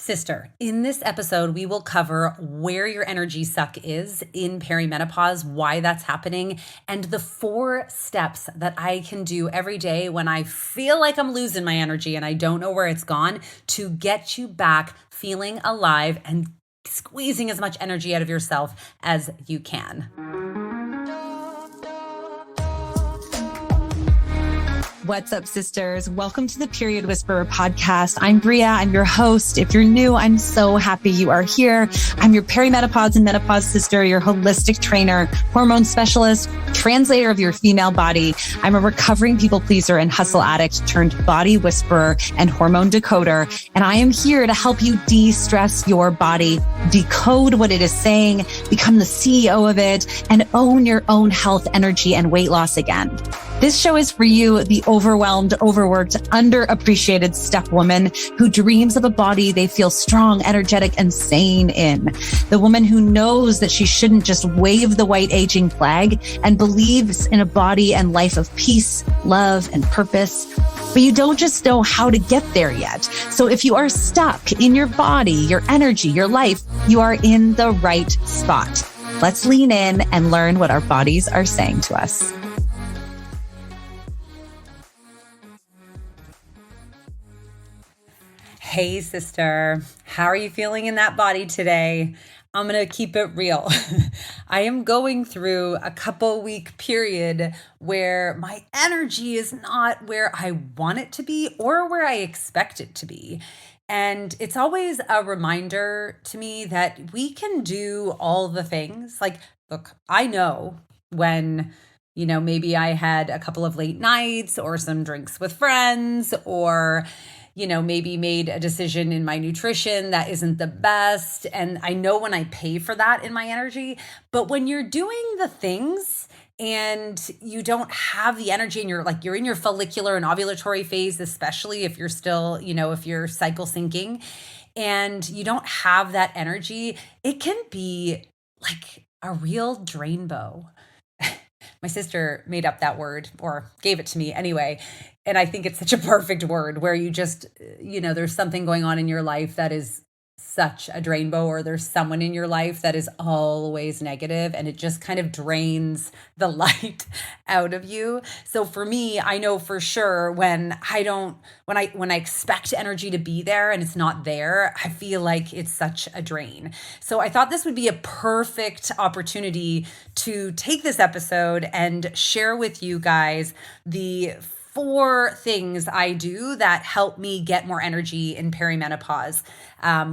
Sister, in this episode, we will cover where your energy suck is in perimenopause, why that's happening, and the 4 steps that I can do every day when I feel like I'm losing my energy and I don't know where it's gone to get you back feeling alive and squeezing as much energy out of yourself as you can. What's up, sisters? Welcome to the Period Whisperer podcast. I'm Bria. I'm your host. If you're new, I'm so happy you are here. I'm your perimenopause and menopause sister, your holistic trainer, hormone specialist, translator of your female body. I'm a recovering people pleaser and hustle addict turned body whisperer and hormone decoder. And I am here to help you de-stress your body, decode what it is saying, become the CEO of it, and own your own health, energy, and weight loss again. This show is for you, the overwhelmed, overworked, underappreciated step woman who dreams of a body they feel strong, energetic, and sane in. The woman who knows that she shouldn't just wave the white aging flag and believes in a body and life of peace, love, and purpose. But you don't just know how to get there yet. So if you are stuck in your body, your energy, your life, you are in the right spot. Let's lean in and learn what our bodies are saying to us. Hey, sister, how are you feeling in that body today? I'm going to keep it real. I am going through a couple week period where my energy is not where I want it to be or where I expect it to be. And it's always a reminder to me that we can do all the things. Like, look, I know when maybe I had a couple of late nights or some drinks with friends or maybe made a decision in my nutrition that isn't the best. And I know when I pay for that in my energy, but when you're doing the things and you don't have the energy and you're in your follicular and ovulatory phase, especially if you're still, if you're cycle syncing and you don't have that energy, it can be like a real drainbow. My sister made up that word or gave it to me anyway. And I think it's such a perfect word where you just, there's something going on in your life that is such a drainbow, or there's someone in your life that is always negative and it just kind of drains the light out of you. So for me, I know for sure when I expect energy to be there and it's not there, I feel like it's such a drain. So I thought this would be a perfect opportunity to take this episode and share with you guys the 4 things I do that help me get more energy in perimenopause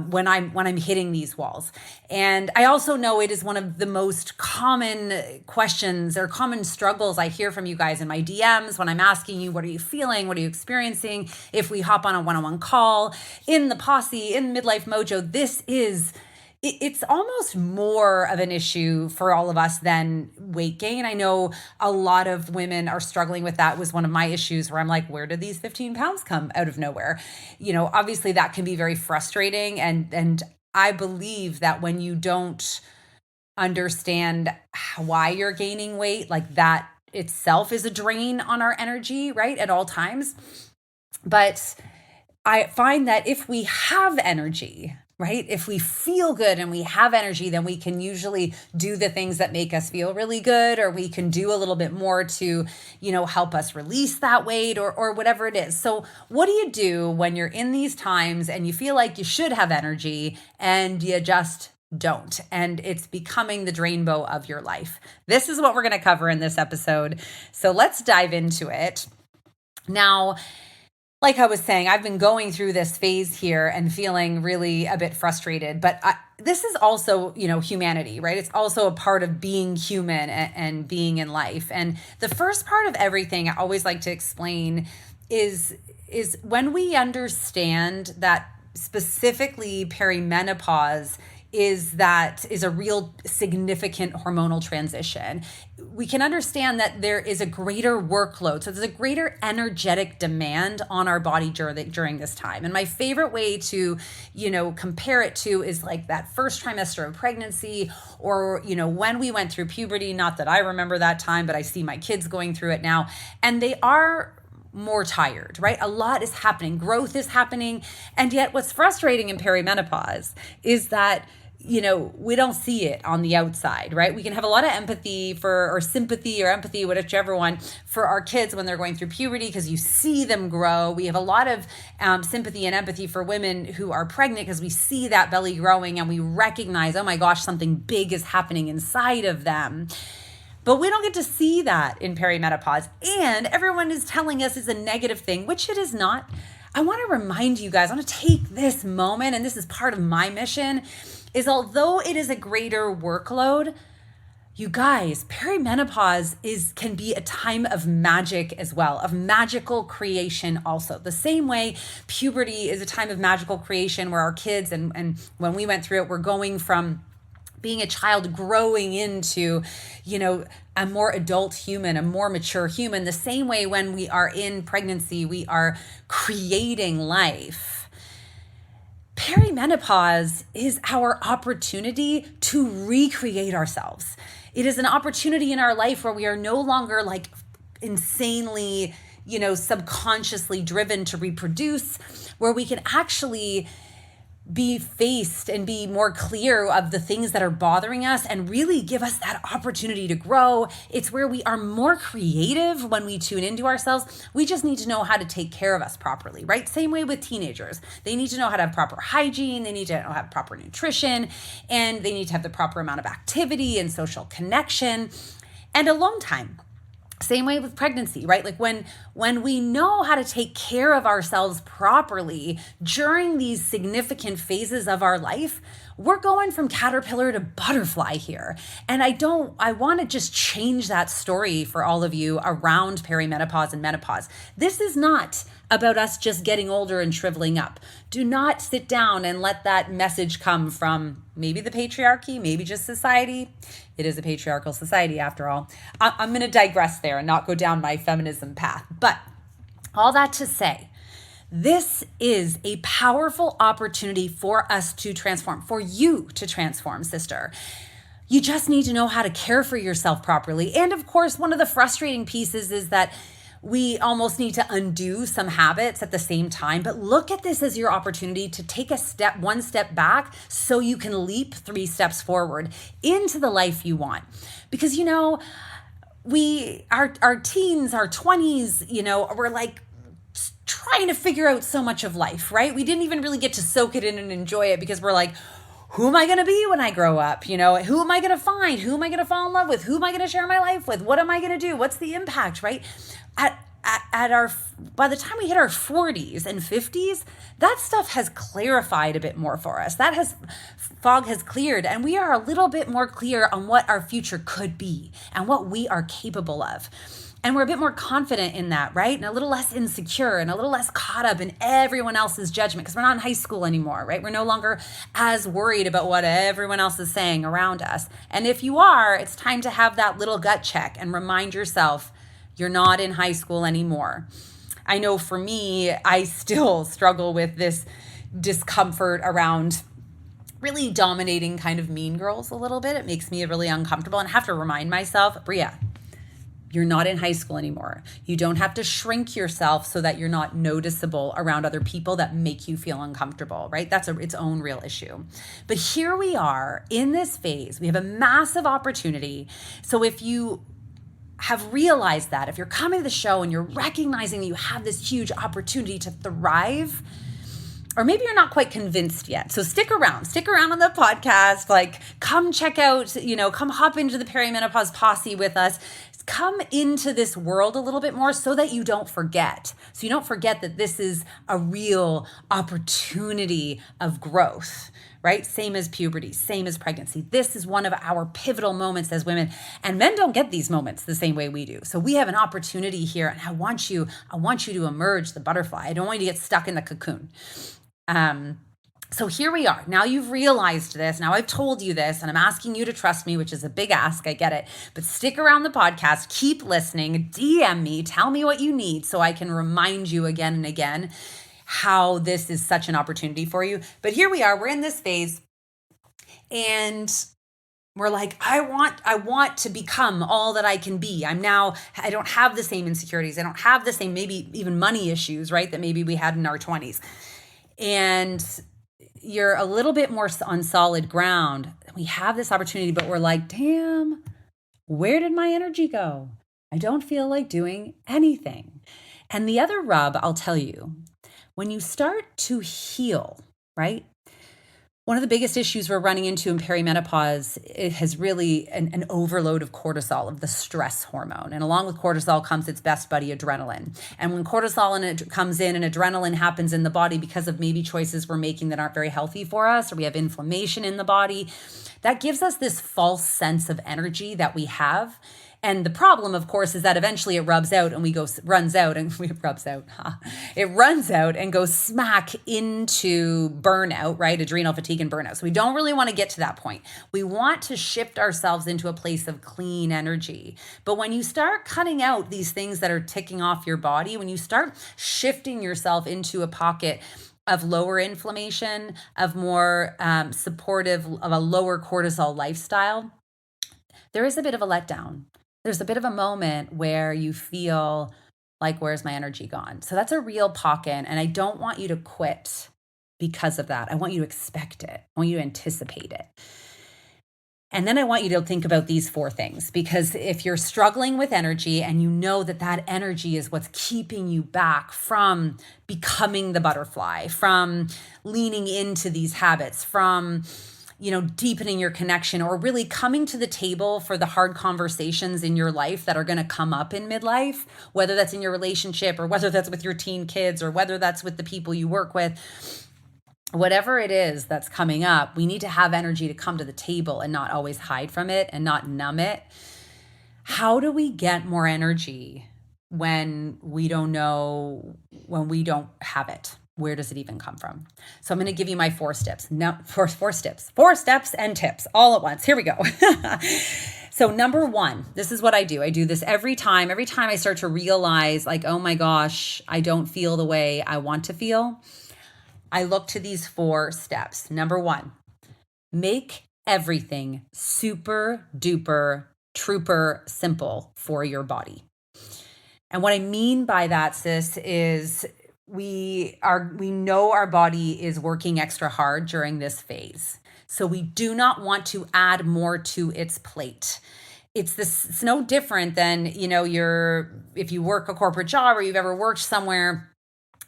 when I'm hitting these walls. And I also know it is one of the most common questions or common struggles I hear from you guys in my DMs when I'm asking you, what are you feeling? What are you experiencing? If we hop on a one-on-one call in the posse, in Midlife Mojo, it's almost more of an issue for all of us than weight gain. I know a lot of women are struggling with that. It was one of my issues where I'm like, where did these 15 pounds come out of nowhere? Obviously that can be very frustrating. And I believe that when you don't understand why you're gaining weight, like that itself is a drain on our energy, right? At all times. But I find that if we have energy, right? If we feel good and we have energy, then we can usually do the things that make us feel really good, or we can do a little bit more to, help us release that weight or whatever it is. So what do you do when you're in these times and you feel like you should have energy and you just don't, and it's becoming the drainbow of your life? This is what we're going to cover in this episode. So let's dive into it. Now, like I was saying, I've been going through this phase here and feeling really a bit frustrated, but this is also, humanity, right? It's also a part of being human and being in life. And the first part of everything I always like to explain is when we understand that specifically perimenopause is a real significant hormonal transition. We can understand that there is a greater workload. So there's a greater energetic demand on our body during this time. And my favorite way to, compare it to is like that first trimester of pregnancy, or, when we went through puberty. Not that I remember that time, but I see my kids going through it now. And they are more tired, right? A lot is happening. Growth is happening. And yet what's frustrating in perimenopause is that we don't see it on the outside, right? We can have a lot of empathy or sympathy or empathy, whichever one, for our kids when they're going through puberty because you see them grow. We have a lot of sympathy and empathy for women who are pregnant because we see that belly growing and we recognize, oh my gosh, something big is happening inside of them. But we don't get to see that in perimenopause. And everyone is telling us it's a negative thing, which it is not. I want to remind you guys, I want to take this moment, and this is part of my mission, is although it is a greater workload, you guys, perimenopause can be a time of magic as well, of magical creation also. The same way puberty is a time of magical creation where our kids, and when we went through it, we're going from being a child growing into, a more adult human, a more mature human. The same way when we are in pregnancy, we are creating life. Perimenopause is our opportunity to recreate ourselves. It is an opportunity in our life where we are no longer like insanely, subconsciously driven to reproduce, where we can actually be faced and be more clear of the things that are bothering us and really give us that opportunity to grow. It's where we are more creative when we tune into ourselves. We just need to know how to take care of us properly, right? Same way with teenagers. They need to know how to have proper hygiene. They need to know how to have proper nutrition, and they need to have the proper amount of activity and social connection and alone time. Same way with pregnancy, right? Like when we know how to take care of ourselves properly during these significant phases of our life, we're going from caterpillar to butterfly here. And I want to just change that story for all of you around perimenopause and menopause. This is not about us just getting older and shriveling up. Do not sit down and let that message come from maybe the patriarchy, maybe just society. It is a patriarchal society after all. I'm going to digress there and not go down my feminism path. But all that to say, this is a powerful opportunity for us to transform, for you to transform, sister. You just need to know how to care for yourself properly. And of course, one of the frustrating pieces is that we almost need to undo some habits at the same time. But look at this as your opportunity to take one step back so you can leap 3 steps forward into the life you want. Because, our teens, our 20s, we're like trying to figure out so much of life, right? We didn't even really get to soak it in and enjoy it because we're like, who am I going to be when I grow up? Who am I going to find? Who am I going to fall in love with? Who am I going to share my life with? What am I going to do? What's the impact, right? By the time we hit our 40s and 50s, that stuff has clarified a bit more for us. Fog has cleared, and we are a little bit more clear on what our future could be and what we are capable of. And we're a bit more confident in that, right? And a little less insecure and a little less caught up in everyone else's judgment because we're not in high school anymore, right? We're no longer as worried about what everyone else is saying around us. And if you are, it's time to have that little gut check and remind yourself you're not in high school anymore. I know for me, I still struggle with this discomfort around really dominating kind of mean girls a little bit. It makes me really uncomfortable and I have to remind myself, Bria, you're not in high school anymore. You don't have to shrink yourself so that you're not noticeable around other people that make you feel uncomfortable, right? That's its own real issue. But here we are in this phase. We have a massive opportunity. So if you have realized that, if you're coming to the show and you're recognizing that you have this huge opportunity to thrive, or maybe you're not quite convinced yet. So stick around on the podcast, like come check out, come hop into the perimenopause posse with us. Come into this world a little bit more so that you don't forget. So you don't forget that this is a real opportunity of growth, right? Same as puberty, same as pregnancy. This is one of our pivotal moments as women, and men don't get these moments the same way we do. So we have an opportunity here, and I want you to emerge the butterfly. I don't want you to get stuck in the cocoon. So here we are. Now you've realized this. Now I've told you this, and I'm asking you to trust me, which is a big ask. I get it. But stick around the podcast. Keep listening. DM me. Tell me what you need so I can remind you again and again how this is such an opportunity for you. But here we are. We're in this phase. And We're like, I want to become all that I can be. I don't have the same insecurities. I don't have the same, maybe even money issues, right? That maybe we had in our 20s. And you're a little bit more on solid ground. We have this opportunity, but we're like, damn, where did my energy go? I don't feel like doing anything. And the other rub, I'll tell you, when you start to heal, right? One of the biggest issues we're running into in perimenopause, it has really an overload of cortisol, of the stress hormone. And along with cortisol comes its best buddy, adrenaline. And when cortisol comes in and adrenaline happens in the body because of maybe choices we're making that aren't very healthy for us, or we have inflammation in the body, that gives us this false sense of energy that we have. And the problem, of course, is that eventually it runs out and it runs out and goes smack into burnout, right? Adrenal fatigue and burnout. So we don't really want to get to that point. We want to shift ourselves into a place of clean energy. But when you start cutting out these things that are ticking off your body, when you start shifting yourself into a pocket of lower inflammation, of more supportive, of a lower cortisol lifestyle, there is a bit of a letdown. There's a bit of a moment where you feel like, where's my energy gone? So that's a real pocket. And I don't want you to quit because of that. I want you to expect it. I want you to anticipate it. And then I want you to think about these 4 things, because if you're struggling with energy and you know that that energy is what's keeping you back from becoming the butterfly, from leaning into these habits, from deepening your connection, or really coming to the table for the hard conversations in your life that are going to come up in midlife, whether that's in your relationship or whether that's with your teen kids or whether that's with the people you work with, whatever it is that's coming up, we need to have energy to come to the table and not always hide from it and not numb it. How do we get more energy when we don't know, when we don't have it? Where does it even come from? So I'm going to give you my 4 steps. No, 4 steps and tips all at once. Here we go. So number 1, this is what I do. I do this every time I start to realize, like, oh my gosh, I don't feel the way I want to feel. I look to these 4 steps. Number 1, make everything super duper trooper simple for your body. And what I mean by that, sis, is we know our body is working extra hard during this phase. So we do not want to add more to its plate. It's no different than, if you work a corporate job or you've ever worked somewhere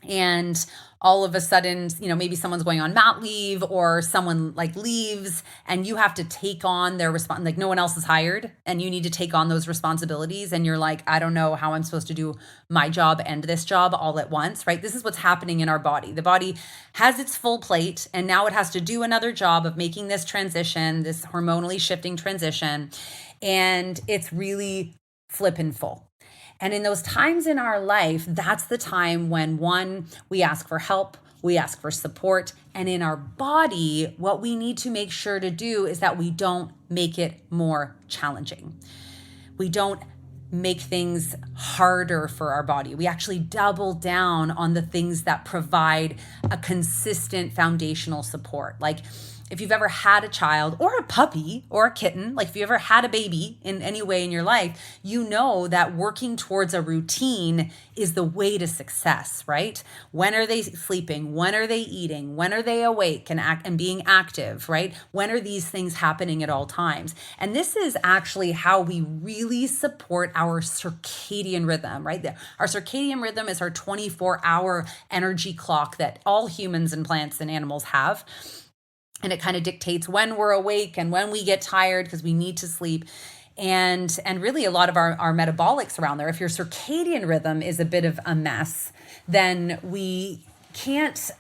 and all of a sudden, maybe someone's going on mat leave or someone like leaves and you have to take on their like no one else is hired and you need to take on those responsibilities. And you're like, I don't know how I'm supposed to do my job and this job all at once, right? This is what's happening in our body. The body has its full plate and now it has to do another job of making this transition, this hormonally shifting transition. And it's really flippin' full. And in those times in our life, that's the time when, 1, we ask for help, we ask for support. And in our body, what we need to make sure to do is that we don't make it more challenging. We don't make things harder for our body. We actually double down on the things that provide a consistent foundational support. Like, if you've ever had a child or a puppy or a kitten, like if you ever had a baby in any way in your life, you know that working towards a routine is the way to success, right? When are they sleeping? When are they eating? When are they awake and being active, right? When are these things happening at all times? And this is actually how we really support our circadian rhythm, right? Our circadian rhythm is our 24-hour energy clock that all humans and plants and animals have. And it kind of dictates when we're awake and when we get tired because we need to sleep. And really a lot of our metabolics around there. If your circadian rhythm is a bit of a mess, then we can't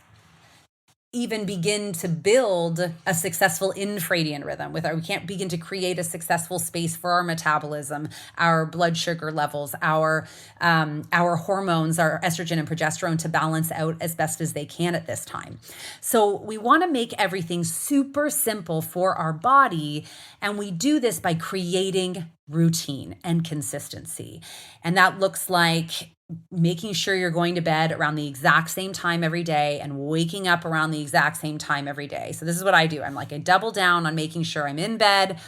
even begin to build a successful infradian rhythm we can't begin to create a successful space for our metabolism, our blood sugar levels, our hormones, our estrogen and progesterone to balance out as best as they can at this time. So we want to make everything super simple for our body. And we do this by creating routine and consistency. And that looks like making sure you're going to bed around the exact same time every day and waking up around the exact same time every day. So this is what I do. I double down on making sure I'm in bed.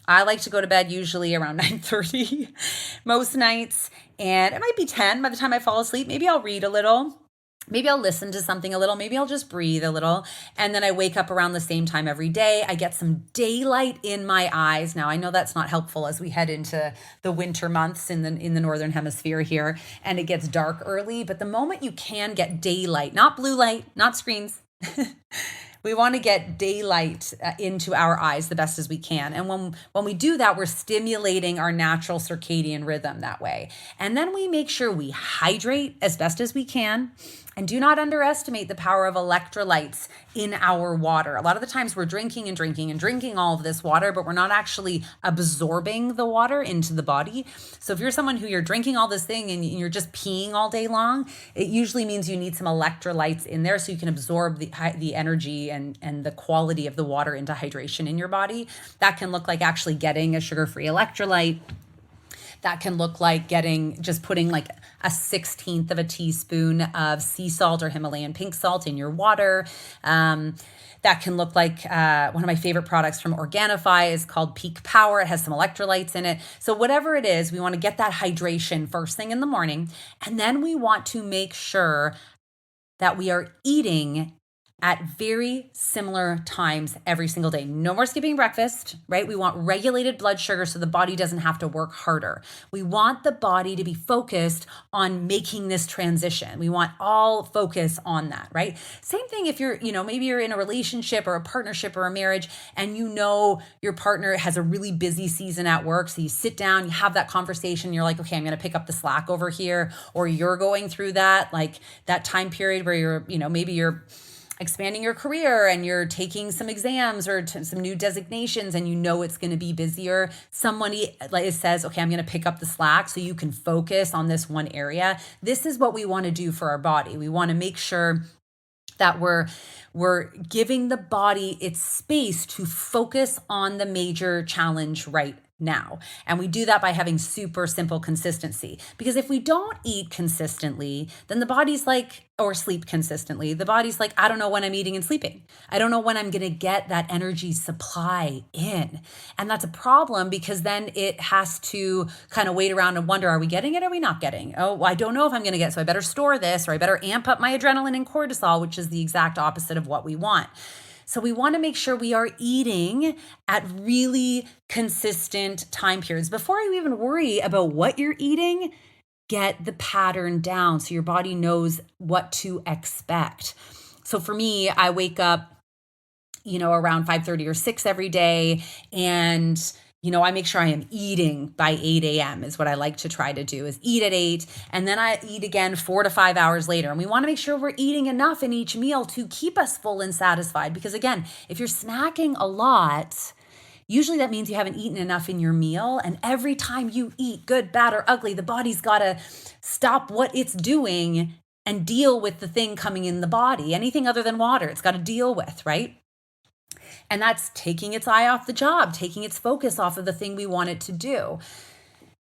I like to go to bed usually around 9:30 most nights, and it might be 10 by the time I fall asleep. Maybe I'll read a little. Maybe I'll listen to something a little. Maybe I'll just breathe a little. And then I wake up around the same time every day. I get some daylight in my eyes. Now, I know that's not helpful as we head into the winter months in the northern hemisphere here, and it gets dark early. But the moment you can get daylight, not blue light, not screens, we want to get daylight into our eyes the best as we can. And when we do that, we're stimulating our natural circadian rhythm that way. And then we make sure we hydrate as best as we can. And do not underestimate the power of electrolytes in our water. A lot of the times we're drinking and drinking and drinking all of this water, but we're not actually absorbing the water into the body. So if you're someone who you're drinking all this thing and you're just peeing all day long, it usually means you need some electrolytes in there so you can absorb the energy and the quality of the water into hydration in your body. That can look like actually getting a sugar-free electrolyte. That can look like putting like a 1/16 of a teaspoon of sea salt or Himalayan pink salt in your water. That can look like one of my favorite products from Organifi is called Peak Power. It has some electrolytes in it. So whatever it is, we want to get that hydration first thing in the morning. And then we want to make sure that we are eating at very similar times every single day. No more skipping breakfast, right? We want regulated blood sugar so the body doesn't have to work harder. We want the body to be focused on making this transition. We want all focus on that, right? Same thing if you're, maybe you're in a relationship or a partnership or a marriage and your partner has a really busy season at work. So you sit down, you have that conversation, you're like, okay, I'm going to pick up the slack over here. Or you're going through that time period where maybe you're expanding your career and you're taking some exams or some new designations and it's going to be busier. Somebody says, okay, I'm going to pick up the slack so you can focus on this one area. This is what we want to do for our body. We want to make sure that we're giving the body its space to focus on the major challenge right now. And we do that by having super simple consistency. Because if we don't eat consistently, then the body's or sleep consistently, the body's like, I don't know when I'm eating and sleeping. I don't know when I'm going to get that energy supply in. And that's a problem because then it has to kind of wait around and wonder, are we getting it? Or are we not getting? Oh, well, I don't know if I'm going to get, so I better store this, or I better amp up my adrenaline and cortisol, which is the exact opposite of what we want. So we want to make sure we are eating at really consistent time periods. Before you even worry about what you're eating, get the pattern down so your body knows what to expect. So for me, I wake up, around 5:30 or 6 every day. And I make sure I am eating by 8 a.m. is what I like to try to do, is eat at 8. And then I eat again 4 to 5 hours later. And we want to make sure we're eating enough in each meal to keep us full and satisfied. Because again, if you're snacking a lot, usually that means you haven't eaten enough in your meal. And every time you eat, good, bad, or ugly, the body's got to stop what it's doing and deal with the thing coming in the body. Anything other than water, it's got to deal with, right? And that's taking its eye off the job, taking its focus off of the thing we want it to do.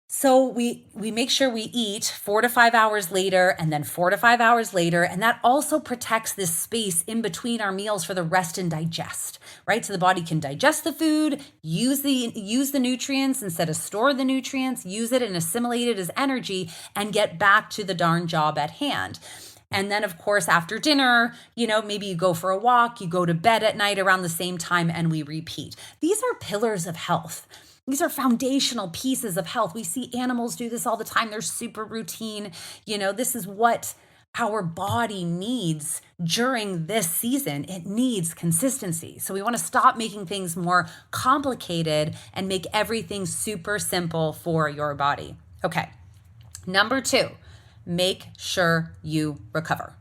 So we make sure we eat 4 to 5 hours later and then 4 to 5 hours later. And that also protects this space in between our meals for the rest and digest, right? So the body can digest the food, use the nutrients instead of store the nutrients, use it and assimilate it as energy and get back to the darn job at hand. And then, of course, after dinner, maybe you go for a walk, you go to bed at night around the same time, and we repeat. These are pillars of health. These are foundational pieces of health. We see animals do this all the time. They're super routine. This is what our body needs during this season. It needs consistency. So we want to stop making things more complicated and make everything super simple for your body. Okay, number 2. Make sure you recover.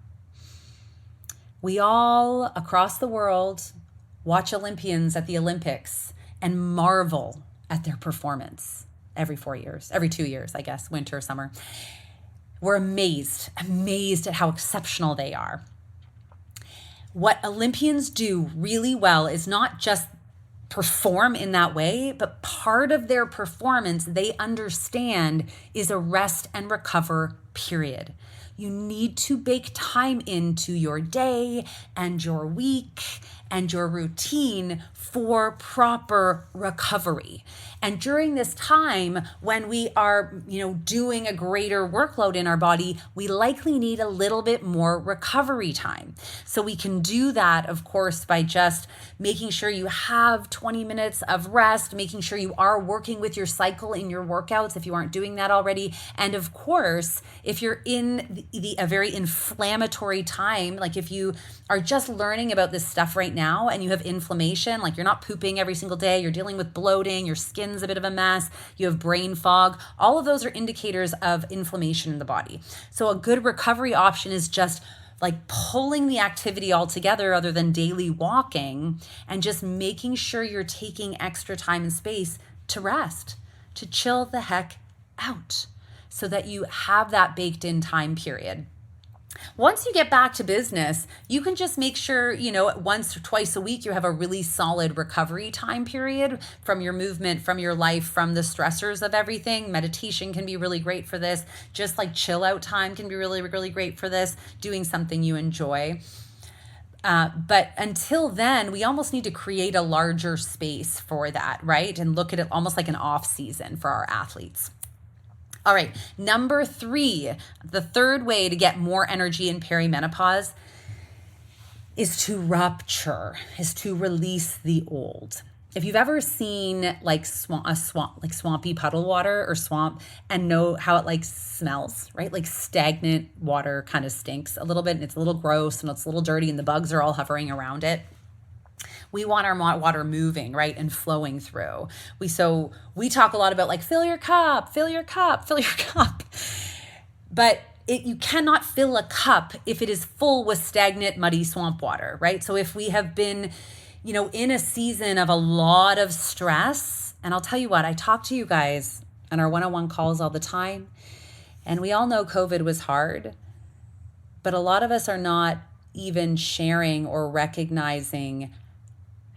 We all across the world watch Olympians at the Olympics and marvel at their performance every 2 years, I guess, winter, summer. We're amazed at how exceptional they are. What Olympians do really well is not just perform in that way, but part of their performance they understand is a rest and recover period. You need to bake time into your day and your week and your routine for proper recovery. And during this time, when we are, doing a greater workload in our body, we likely need a little bit more recovery time. So we can do that, of course, by just making sure you have 20 minutes of rest, making sure you are working with your cycle in your workouts if you aren't doing that already. And of course, if you're in a very inflammatory time, like if you are just learning about this stuff right now and you have inflammation, like you're not pooping every single day, you're dealing with bloating, your skin's a bit of a mess, you have brain fog, all of those are indicators of inflammation in the body. So a good recovery option is just like pulling the activity all together other than daily walking and just making sure you're taking extra time and space to rest, to chill the heck out so that you have that baked in time period. Once you get back to business, you can just make sure, once or twice a week, you have a really solid recovery time period from your movement, from your life, from the stressors of everything. Meditation can be really great for this. Just like chill out time can be really, really great for this, doing something you enjoy. But until then, we almost need to create a larger space for that, right? And look at it almost like an off season for our athletes. All right, number 3, the third way to get more energy in perimenopause is to rupture, is to release the old. If you've ever seen like swampy puddle water or swamp and know how it like smells, right? Like stagnant water kind of stinks a little bit and it's a little gross and it's a little dirty and the bugs are all hovering around it. We want our water moving, right, and flowing through. We talk a lot about like fill your cup, fill your cup, fill your cup. But you cannot fill a cup if it is full with stagnant, muddy swamp water, right? So if we have been, in a season of a lot of stress, and I'll tell you what, I talk to you guys on our one-on-one calls all the time, and we all know COVID was hard, but a lot of us are not even sharing or recognizing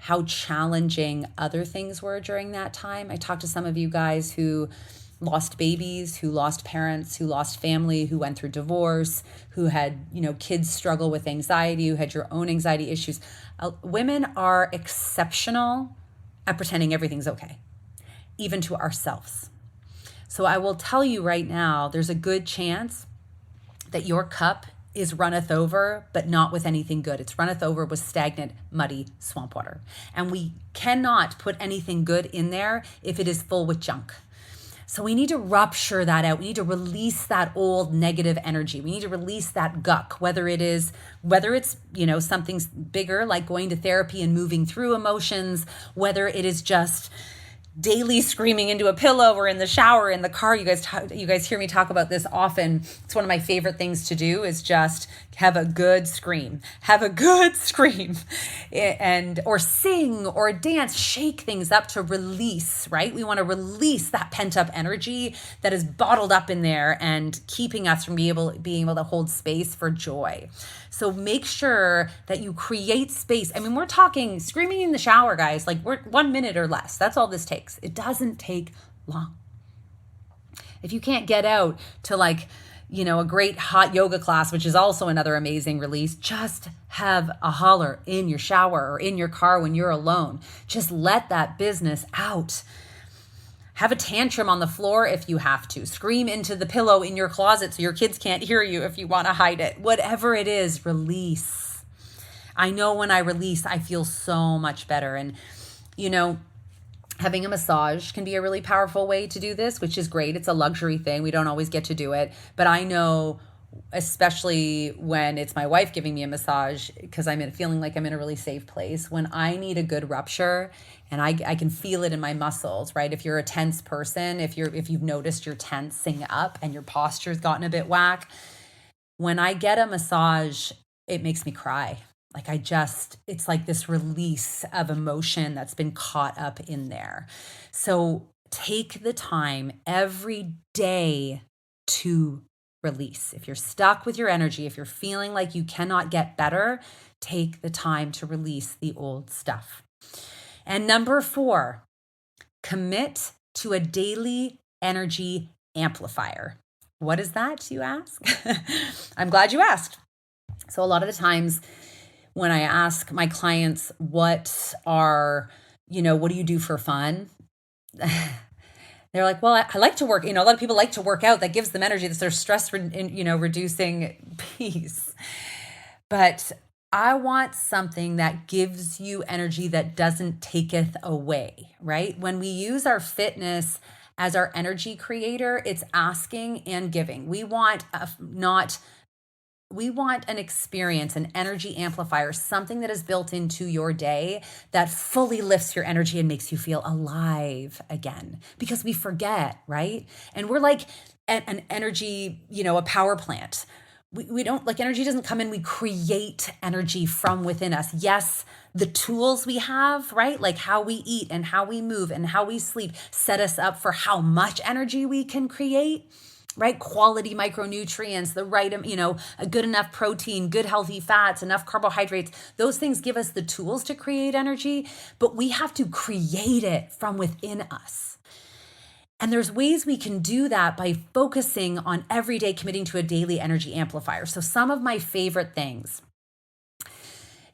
how challenging other things were during that time. I talked to some of you guys who lost babies, who lost parents, who lost family, who went through divorce, who had, kids struggle with anxiety, who had your own anxiety issues. Women are exceptional at pretending everything's okay, even to ourselves. So I will tell you right now, there's a good chance that your cup is runneth over, but not with anything good. It's runneth over with stagnant, muddy swamp water. And we cannot put anything good in there if it is full with junk. So we need to rupture that out. We need to release that old negative energy. We need to release that guck, whether it's, something bigger like going to therapy and moving through emotions, whether it is just daily screaming into a pillow or in the shower, in the car. You guys hear me talk about this often. It's one of my favorite things to do is just have a good scream, or sing or dance, shake things up to release, right? We want to release that pent up energy that is bottled up in there and keeping us from being able to hold space for joy. So make sure that you create space. I mean, we're talking screaming in the shower, guys, like we're 1 minute or less. That's all this takes. It doesn't take long. If you can't get out to a great hot yoga class, which is also another amazing release, just have a holler in your shower or in your car when you're alone. Just let that business out. Have a tantrum on the floor if you have to. Scream into the pillow in your closet so your kids can't hear you if you want to hide it. Whatever it is, release. I know when I release, I feel so much better. And, having a massage can be a really powerful way to do this, which is great. It's a luxury thing. We don't always get to do it. But I know, especially when it's my wife giving me a massage, because I'm feeling like I'm in a really safe place, when I need a good rupture and I can feel it in my muscles, right? If you're a tense person, if you've noticed you're tensing up and your posture's gotten a bit whack, when I get a massage, it makes me cry. It's like this release of emotion that's been caught up in there. So take the time every day to release. If you're stuck with your energy, if you're feeling like you cannot get better, take the time to release the old stuff. And number 4, commit to a daily energy amplifier. What is that, you ask? I'm glad you asked. So a lot of the times when I ask my clients, what do you do for fun? They're like, well, I like to work. A lot of people like to work out. That gives them energy. That's their stress, reducing piece. But I want something that gives you energy that doesn't taketh away, right? When we use our fitness as our energy creator, it's asking and giving. We want an experience, an energy amplifier, something that is built into your day that fully lifts your energy and makes you feel alive again. Because we forget, right? And we're like an energy, a power plant. We don't, like, energy doesn't come in, we create energy from within us. Yes, the tools we have, right? Like how we eat and how we move and how we sleep set us up for how much energy we can create. Right? Quality micronutrients, the right, a good enough protein, good healthy fats, enough carbohydrates. Those things give us the tools to create energy, but we have to create it from within us. And there's ways we can do that by focusing on every day committing to a daily energy amplifier. So some of my favorite things,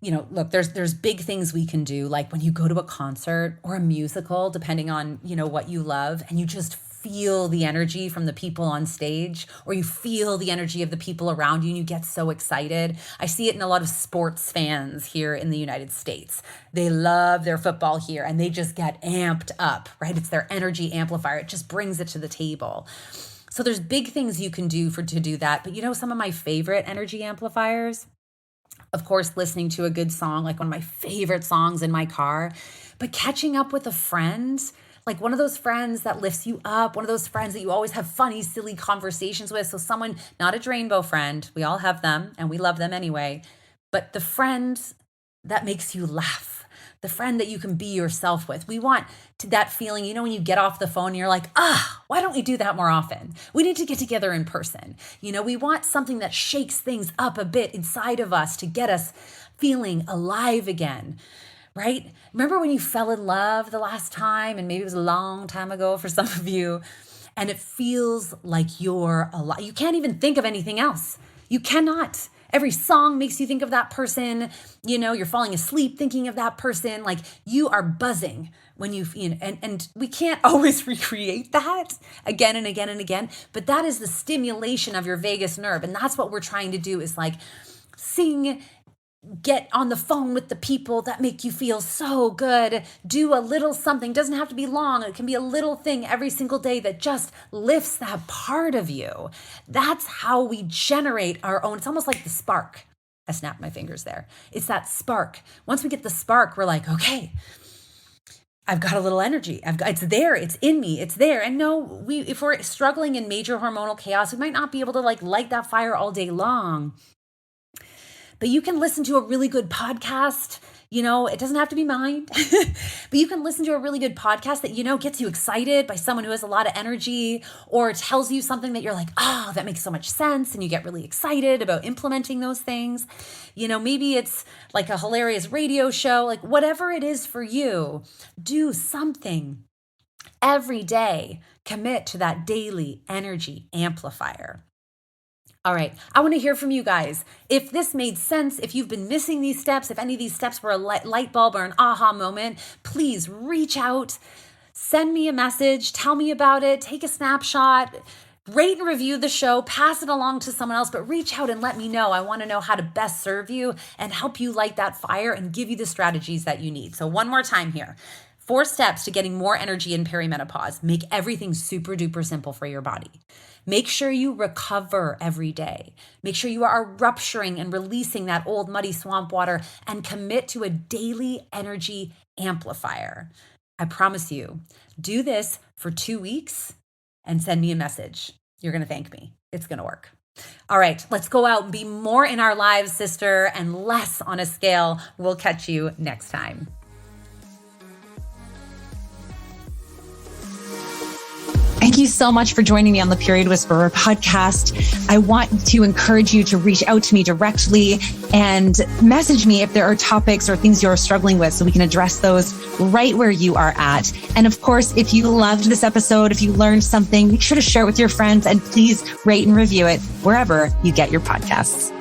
look, there's big things we can do, like when you go to a concert or a musical, depending on, what you love, and you just feel the energy from the people on stage, or you feel the energy of the people around you and you get so excited. I see it in a lot of sports fans here in the United States. They love their football here and they just get amped up, right? It's their energy amplifier. It just brings it to the table. So there's big things you can do to do that. But some of my favorite energy amplifiers, of course, listening to a good song, like one of my favorite songs in my car, but catching up with a friend, like one of those friends that lifts you up, one of those friends that you always have funny, silly conversations with. So someone, not a Drainbow friend, we all have them and we love them anyway, but the friend that makes you laugh, the friend that you can be yourself with. We want that feeling, when you get off the phone and you're like, why don't we do that more often? We need to get together in person. We want something that shakes things up a bit inside of us to get us feeling alive again. Right? Remember when you fell in love the last time, and maybe it was a long time ago for some of you, and it feels like you're alive. You can't even think of anything else. You cannot. Every song makes you think of that person. You're falling asleep thinking of that person. Like you are buzzing when and we can't always recreate that again and again and again, but that is the stimulation of your vagus nerve. And that's what we're trying to do, is like get on the phone with the people that make you feel so good. Do a little something. Doesn't have to be long. It can be a little thing every single day that just lifts that part of you. That's how we generate our own. It's almost like the spark. I snapped my fingers there. It's that spark. Once we get the spark, we're like, okay, I've got a little energy. It's there. It's in me. It's there. And no, if we're struggling in major hormonal chaos, we might not be able to light that fire all day long. But you can listen to a really good podcast. It doesn't have to be mine, but you can listen to a really good podcast that, gets you excited by someone who has a lot of energy, or tells you something that you're like, that makes so much sense. And you get really excited about implementing those things. Maybe it's like a hilarious radio show, like whatever it is for you, do something every day. Commit to that daily energy amplifier. All right. I want to hear from you guys. If this made sense, if you've been missing these steps, if any of these steps were a light bulb or an aha moment, please reach out, send me a message, tell me about it, take a snapshot, rate and review the show, pass it along to someone else, but reach out and let me know. I want to know how to best serve you and help you light that fire and give you the strategies that you need. So one more time here. 4 steps to getting more energy in perimenopause. Make everything super duper simple for your body. Make sure you recover every day. Make sure you are rupturing and releasing that old muddy swamp water, and commit to a daily energy amplifier. I promise you, do this for 2 weeks and send me a message. You're going to thank me. It's going to work. All right, let's go out and be more in our lives, sister, and less on a scale. We'll catch you next time. Thank you so much for joining me on the Period Whisperer podcast. I want to encourage you to reach out to me directly and message me if there are topics or things you're struggling with so we can address those right where you are at. And of course, if you loved this episode, if you learned something, make sure to share it with your friends and please rate and review it wherever you get your podcasts.